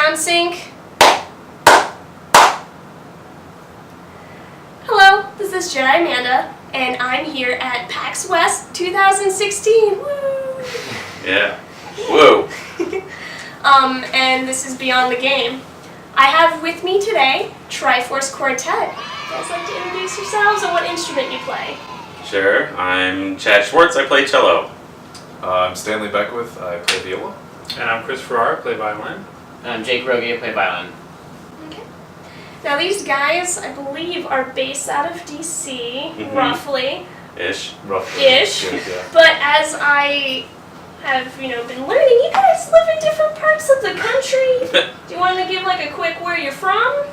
sound sync. Hello, this is JediAmanda, and I'm here at PAX West 2016. Woo! Yeah. Whoa. And this is Beyond the Game. I have with me today Triforce Quartet. You guys like to introduce yourselves and what instrument you play? Sure. I'm Chad Schwartz. I play cello. I'm Stanley Beckwith. I play viola. And I'm Chris Farrar, I play violin. And I'm Jake Rogie, I play violin. Okay. Now these guys, I believe, are based out of DC, roughly. Ish. Ish. Good, yeah. But as I have, been learning, you guys live in different parts of the country. Do you want to give like a quick where you're from?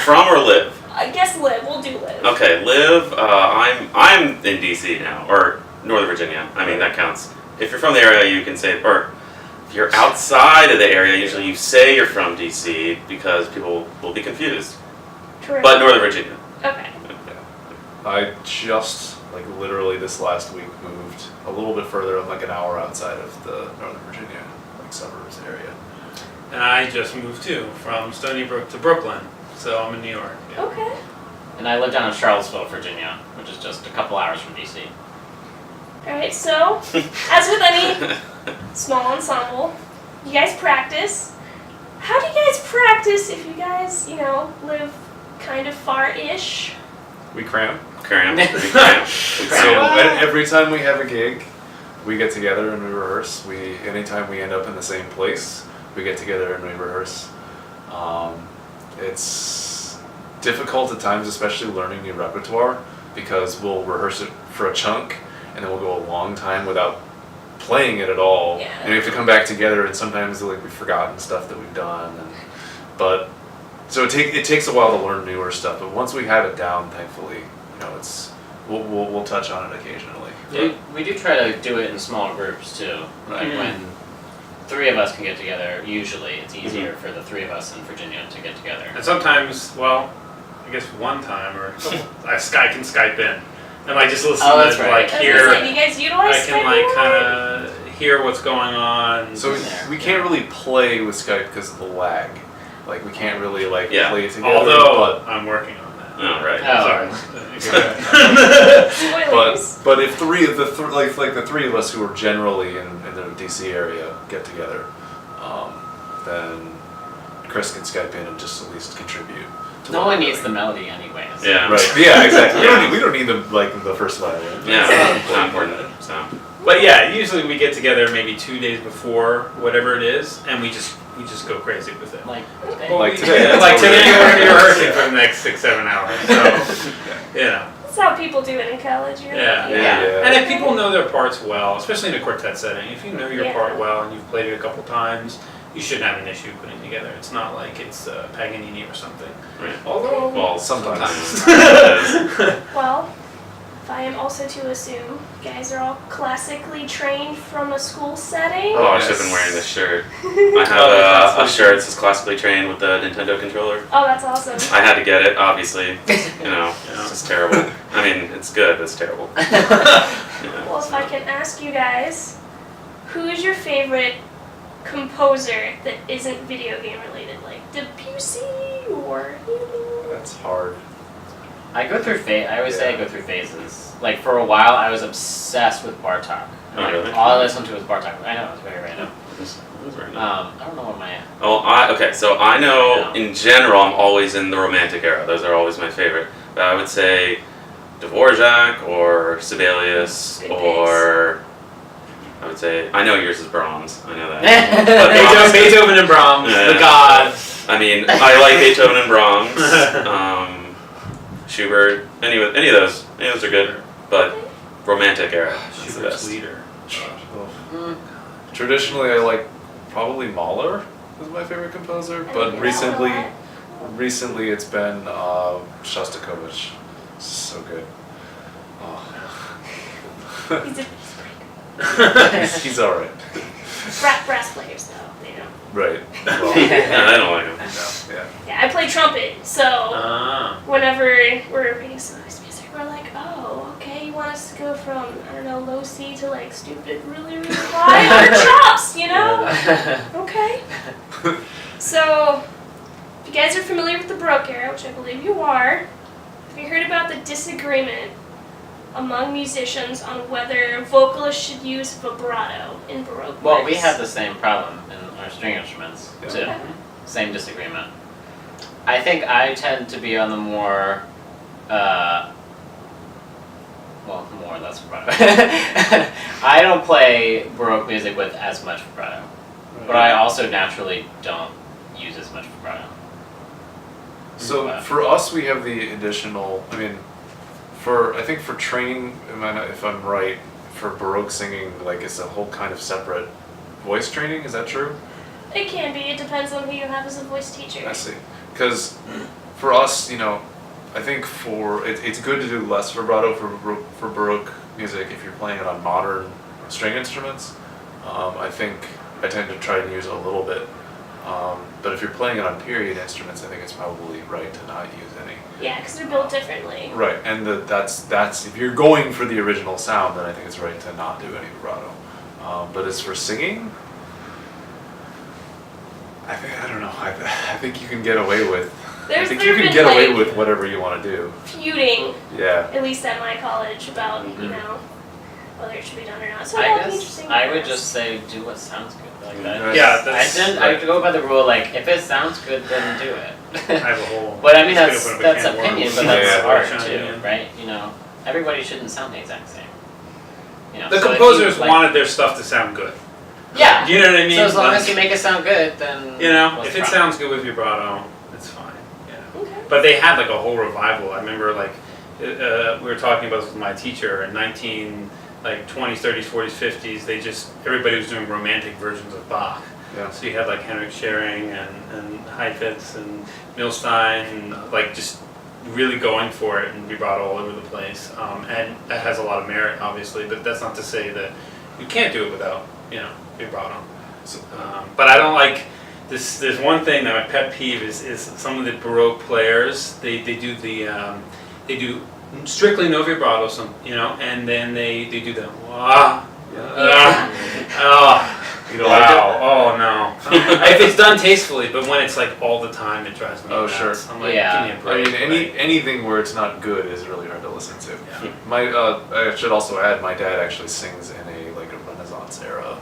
From or live? I guess live. We'll do live. Okay, live. I'm in DC now, or Northern Virginia. I mean, that counts. If you're from the area, you can say, or if you're outside of the area, usually you say you're from DC because people will be confused. Correct. But Northern Virginia. Okay. I just, literally this last week moved a little bit further, like an hour outside of the Northern Virginia, suburbs area. And I just moved too, from Stony Brook to Brooklyn, so I'm in New York. Yeah. Okay. And I live down in Charlottesville, Virginia, which is just a couple hours from DC. Alright, so, as with any small ensemble, you guys practice. How do you guys practice if you guys, live kind of far-ish? We cram. Cram. We cram. So every time we have a gig, we get together and we rehearse. Anytime we end up in the same place, we get together and we rehearse. It's difficult at times, especially learning new repertoire, because we'll rehearse it for a chunk and then we'll go a long time without playing it at all. Yeah. And we have to come back together, and sometimes we've forgotten stuff that we've done. So it takes a while to learn newer stuff, but once we have it down, thankfully, we'll touch on it occasionally. Yeah, we do try to do it in small groups too. Like when three of us can get together, usually it's easier for the three of us in Virginia to get together. And sometimes, I guess one time or I can Skype in and just listen that's to right. hear. Do you guys utilize I can Skype kind of hear what's going on. So we can't really play with Skype because of the lag. We can't really play it together. Although I'm working on that. Oh, right. Sorry. But if three of the the three of us who are generally in the DC area get together, then Chris can Skype in and just at least contribute. No one needs the melody anyways. Yeah. Right. Yeah. Exactly. We don't need the first violin. Yeah. It's not important. So. But yeah, usually we get together maybe 2 days before whatever it is, and we just go crazy with it. Like today. Today we're going to be rehearsing for the next 6-7 hours. So, That's how people do it in college. Yeah. And if people know their parts well, especially in a quartet setting, if you know your part well and you've played it a couple times, you shouldn't have an issue putting it together. It's not like it's Paganini or something. Right. Although, Well, sometimes. Well, if I am also to assume, you guys are all classically trained from a school setting. Oh, I should have been wearing this shirt. I have a shirt that says classically trained with the Nintendo controller. Oh, that's awesome. I had to get it, obviously. It's just terrible. I mean, it's good, but it's terrible. Well, if I can ask you guys, who is your favorite composer that isn't video game related, like Debussy or? That's hard. I always say I go through phases. For a while, I was obsessed with Bartok. Oh, really? All I listened to was Bartok. I know, it's very random. I I don't know what my... So I know in general I'm always in the Romantic era. Those are always my favorite. But I would say Dvorak or Sibelius or I would say I know yours is Brahms. I know that. But Beethoven and Brahms, the gods. I mean, I like Beethoven and Brahms. Schubert, any of those are good, but Romantic era, that's the best. Leader. Traditionally, I like probably Mahler is my favorite composer, but recently it's been Shostakovich. So good. He's all right. Brass players, though. Right. Well, I don't like him. No, Yeah, I play trumpet, so whenever we're reading some nice music, we're like, oh, okay, you want us to go from, low C to stupid, really, really high on chops, Okay. So, if you guys are familiar with the Baroque era, which I believe you are, have you heard about the disagreement among musicians on whether vocalists should use vibrato in Baroque Well, we works? have the same problem in our string instruments too. Okay. Same disagreement. I think I tend to be on the more, less vibrato. I don't play Baroque music with as much vibrato, but I also naturally don't use as much vibrato. So for us, we have the additional. I mean, I think for training, if I'm right, for Baroque singing, like it's a whole kind of separate voice training. Is that true? It can be. It depends on who you have as a voice teacher. I see. Because for us, I think it's good to do less vibrato for Baroque music if you're playing it on modern string instruments. I think I tend to try and use it a little bit. But if you're playing it on period instruments, I think it's probably right to not use any. Yeah, because they're built differently. Right, and that's if you're going for the original sound, then I think it's right to not do any vibrato. But as for singing, I don't know. I think you can get away with. I think you can get away with whatever you want to do. Feuding, Yeah. at least at my college, about whether it should be done or not. So I that'll be guess interesting. I would just say do what sounds good like that. Yeah, I go by the rule like if it sounds good, then do it. I have a whole. But I mean it's gonna that's put up a can of opinion, worms. but that's Yeah. art too, Yeah. right? Everybody shouldn't sound the exact same. The so if composers you, like, wanted their stuff to sound good. Yeah. Do you know what I mean? So as long Like, as you make it sound good, then what's if the it problem? sounds good with vibrato, it's fine. Yeah. Okay. But they had like a whole revival. I remember we were talking about this with my teacher in 20s, 30s, 40s, 50s. Everybody was doing romantic versions of Bach. Yeah. So you had like Henrik Schering and Heifetz and Milstein, and like just really going for it and vibrato all over the place. And that has a lot of merit, obviously, but that's not to say that you can't do it without, vibrato. So, But I don't like this. There's one thing that my pet peeve is some of the Baroque players. They do strictly no vibrato, and then they do the wah. you know, like Wow! Oh no! If it's done tastefully, but when it's like all the time, it drives me nuts. sure. I'm like, Yeah. give me a I break. mean, anything where it's not good is really hard to listen to. Yeah. I should also add, my dad actually sings in a Renaissance era,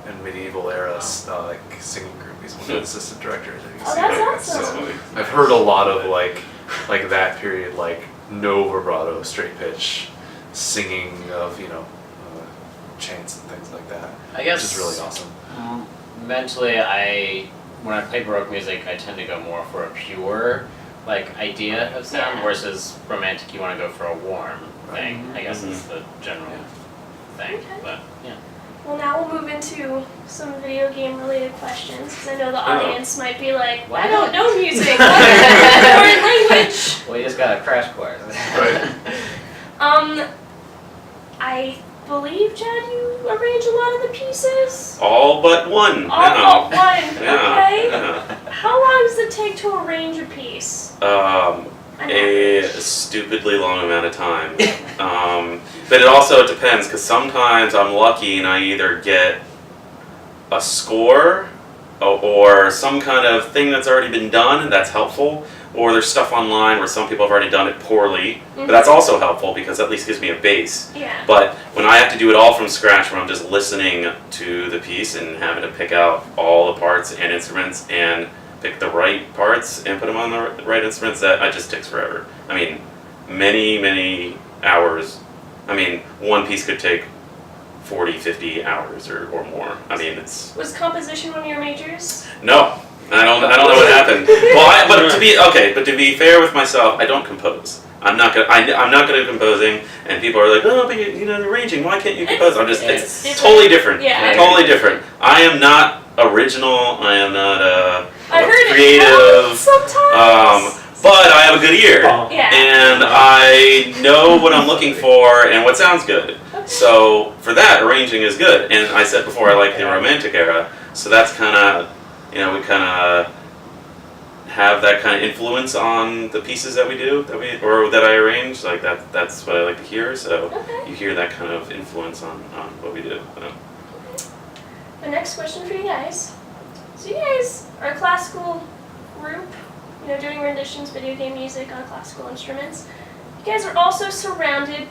and medieval era singing group. He's one of the assistant directors. And Oh, that's awesome. So I've heard a lot of like that period, like no vibrato, straight pitch singing of chants and things like that. I guess which is really awesome. Mentally, when I play Baroque music, I tend to go more for a pure idea of sound Yeah. versus romantic. You want to go for a warm thing. Mm-hmm. I guess is the general thing. Okay. But yeah. Well, now we'll move into some video game related questions, because I know the audience might be like, What? I don't know music. What is foreign language? Well, you just got a crash course. Right. I believe, Jed, you arrange a lot of the pieces? All but one. All but one. Yeah. Okay. Yeah. How long does it take to arrange a piece? An A average? stupidly long amount of time. But it also depends, because sometimes I'm lucky and I either get a score or some kind of thing that's already been done and that's helpful, or there's stuff online where some people have already done it poorly, but that's also helpful because at least gives me a base. Yeah. But when I have to do it all from scratch, when I'm just listening to the piece and having to pick out all the parts and instruments and pick the right parts and put them on the right instruments, that just takes forever. I mean, many hours. I mean, one piece could take 40, 50 hours or more. I mean, it's... Was composition one of your majors? No. I don't know what happened. Well, but to be fair with myself, I don't compose. I'm not good at composing, and people are like, oh, but you're arranging. Why can't you compose? It's different. totally different. Yeah. Totally different. I am not original. I am not I heard it creative. sometimes. But I have a good ear, Yeah. and I know what I'm looking for and what sounds good. Okay. So for that, arranging is good. And I said before, I like the Romantic era, so that's kind of, we kind of have that kind of influence on the pieces that we do, that I arrange. Like that's what I like to hear. So Okay. you hear that kind of influence on what we do. The next question for you guys. So you guys are a classical group, doing renditions, video game music on classical instruments. You guys are also surrounded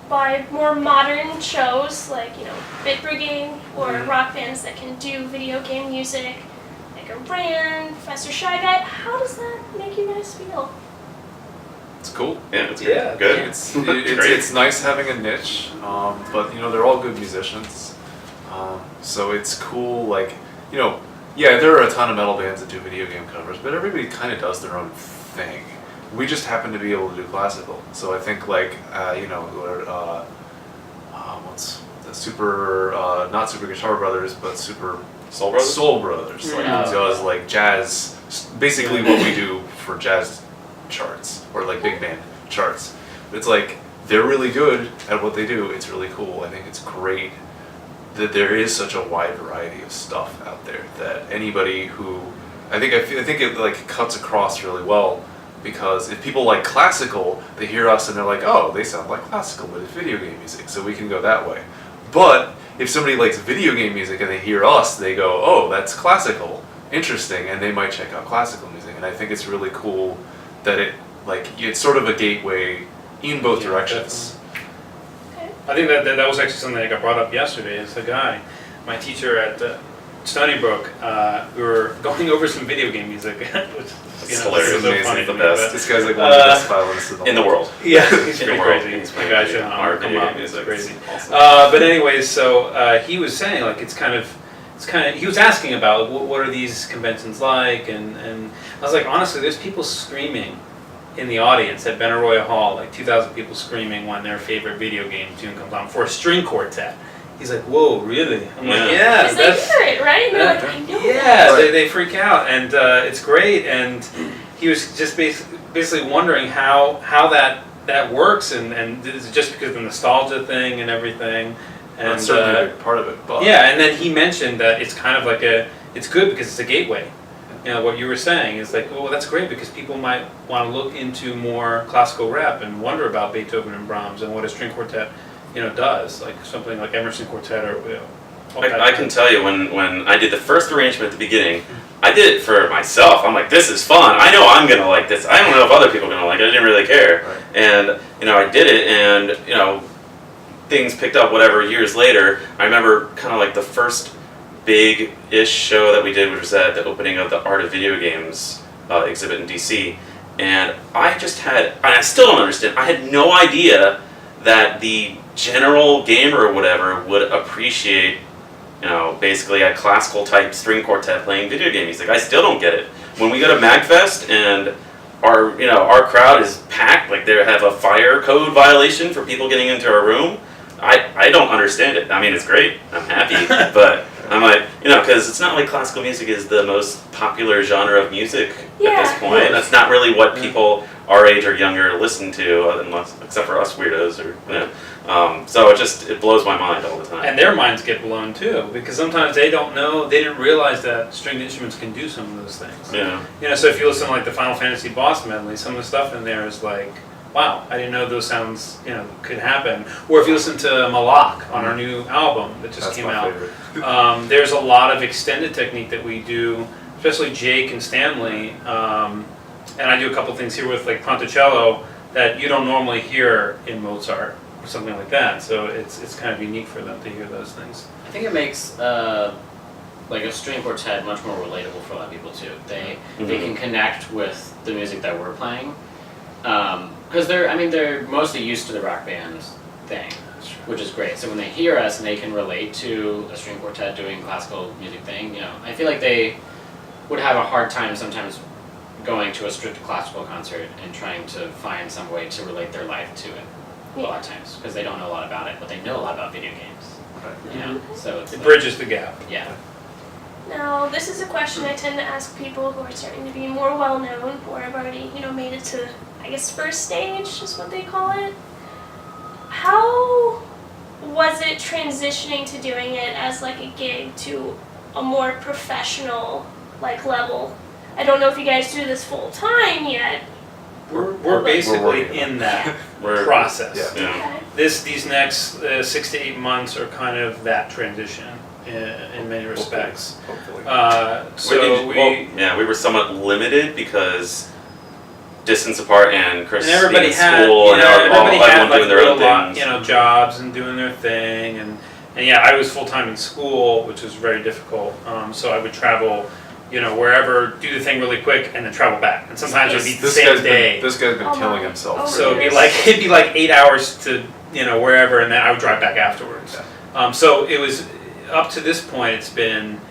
by more modern shows like, Bit Brigade or rock bands that can do video game music, like a Brand, Professor Shyguy. How does that make you guys feel? It's cool. Yeah, it's Yeah. good. It's nice having a niche, but they're all good musicians, so it's cool. Like there are a ton of metal bands that do video game covers, but everybody kind of does their own thing. We just happen to be able to do classical, so I think what's the not Super Guitar Brothers, but Super Soul Brothers. Soul Brothers, like does like jazz, basically what we do for jazz charts or like big band charts. It's like they're really good at what they do. It's really cool. I think it's great that there is such a wide variety of stuff out there that anybody who I think it like cuts across really well, because if people like classical, they hear us and they're like, oh, they sound like classical, but it's video game music, so we can go that way. But if somebody likes video game music and they hear us, they go, oh, that's classical, interesting, and they might check out classical music. And I think it's really cool that it's sort of a gateway in both directions. I think that was actually something that got brought up yesterday. It's a guy, my teacher at Stony Brook. We were going over some video game music, which It's hilarious. so funny He's the to me, best. This guy's like one of the best violinists in the world. Yeah, he's pretty In the world. crazy. He's The guy should our come video up. game It's music. crazy. Awesome. But anyways, so he was saying like it's kind of. He was asking about what are these conventions like, and I was like, honestly, there's people screaming in the audience at Benaroya Hall, like 2,000 people screaming when their favorite video game tune comes on for a string quartet. He's like, whoa, really? I'm like, yeah, Because they hear it, right? And they're like, I know yeah, that. they freak out, and it's great. And he was just basically wondering how that works, and is it just because of the nostalgia thing and everything? And That's certainly a big part of it. But yeah, and then he mentioned that it's kind of like it's good because it's a gateway. What you were saying is like, oh, that's great because people might want to look into more classical rap and wonder about Beethoven and Brahms and what a string quartet, does, like something like Emerson Quartet or I can tell you when I did the first arrangement at the beginning, I did it for myself. I'm like, this is fun. I know I'm gonna like this. I don't know if other people are gonna like it. I didn't really care. Right. And I did it, and things picked up. Whatever years later, I remember kind of like the first big-ish show that we did, which was at the opening of the Art of Video Games exhibit in DC, and I still don't understand. I had no idea that the general gamer or whatever would appreciate, basically a classical type string quartet playing video game music. I still don't get it. When we go to MagFest and our crowd is packed, like they have a fire code violation for people getting into our room, I don't understand it. I mean, it's great. I'm happy, but I'm like, because it's not like classical music is the most popular genre of music at this point. That's not really what people our age or younger listen to, except for us weirdos, or so it blows my mind all the time. And their minds get blown too, because sometimes they didn't realize that stringed instruments can do some of those things. Yeah. So if you listen to like the Final Fantasy boss medley, some of the stuff in there is like, wow, I didn't know those sounds, could happen. Or if you listen to Malak on our new album that just came out, there's a lot of extended technique that we do, especially Jake and Stanley, and I do a couple things here with like Ponticello that you don't normally hear in Mozart or something like that. So it's kind of unique for them to hear those things. I think it makes like a string quartet much more relatable for a lot of people too. They can connect with the music that we're playing. Because they're mostly used to the rock band thing, which is great. So when they hear us and they can relate to a string quartet doing classical music thing, I feel like they would have a hard time sometimes going to a strict classical concert and trying to find some way to relate their life to it a lot of times, because they don't know a lot about it, but they know a lot about video games. Right. So It bridges the gap. Yeah. Now, this is a question I tend to ask people who are starting to be more well-known, or have already, made it to, I guess, first stage is what they call it. How was it transitioning to doing it as like a gig to a more professional level? I don't know if you guys do this full time yet. We're basically in that process. Yeah. Okay. these next 6 to 8 months are kind of that transition in many respects. Hopefully. So we were somewhat limited because distance apart and Chris and everybody being in had, school and everybody had everyone like doing their own real things. jobs and doing their thing, and yeah, I was full time in school, which was very difficult. So I would travel, wherever, do the thing really quick, and then travel back. And sometimes it would be the same day. This guy's been Oh killing my. himself. Oh for So years. it'd be like 8 hours to wherever, and then I would drive back afterwards. So it was up to this point. It's been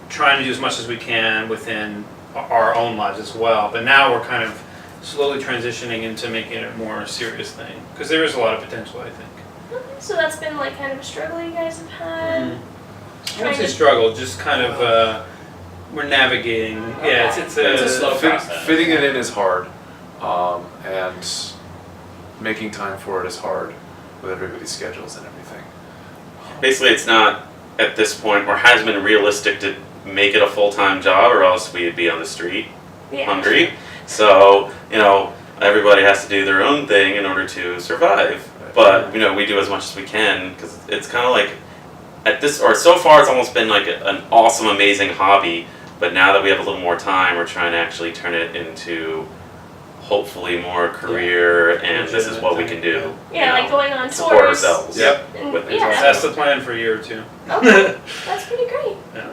trying to do as much as we can within our own lives as well. But now we're kind of slowly transitioning into making it a more serious thing because there is a lot of potential, I think. Okay, so that's been like kind of a struggle you guys have had. I wouldn't say struggle, just kind of we're navigating. Yeah, it's a slow process. Fitting it in is hard, and making time for it is hard with everybody's schedules and everything. Basically, it's not at this point or has been realistic to make it a full-time job, or else we'd be on the street hungry. So everybody has to do their own thing in order to survive. But we do as much as we can because it's kind of like so far it's almost been like an awesome, amazing hobby. But now that we have a little more time, we're trying to actually turn it into hopefully more career, and this is what we can do. Yeah, like going on support tours. ourselves. Yep. And, With yeah. That's the plan for a year or two. Okay, that's pretty great. Yeah.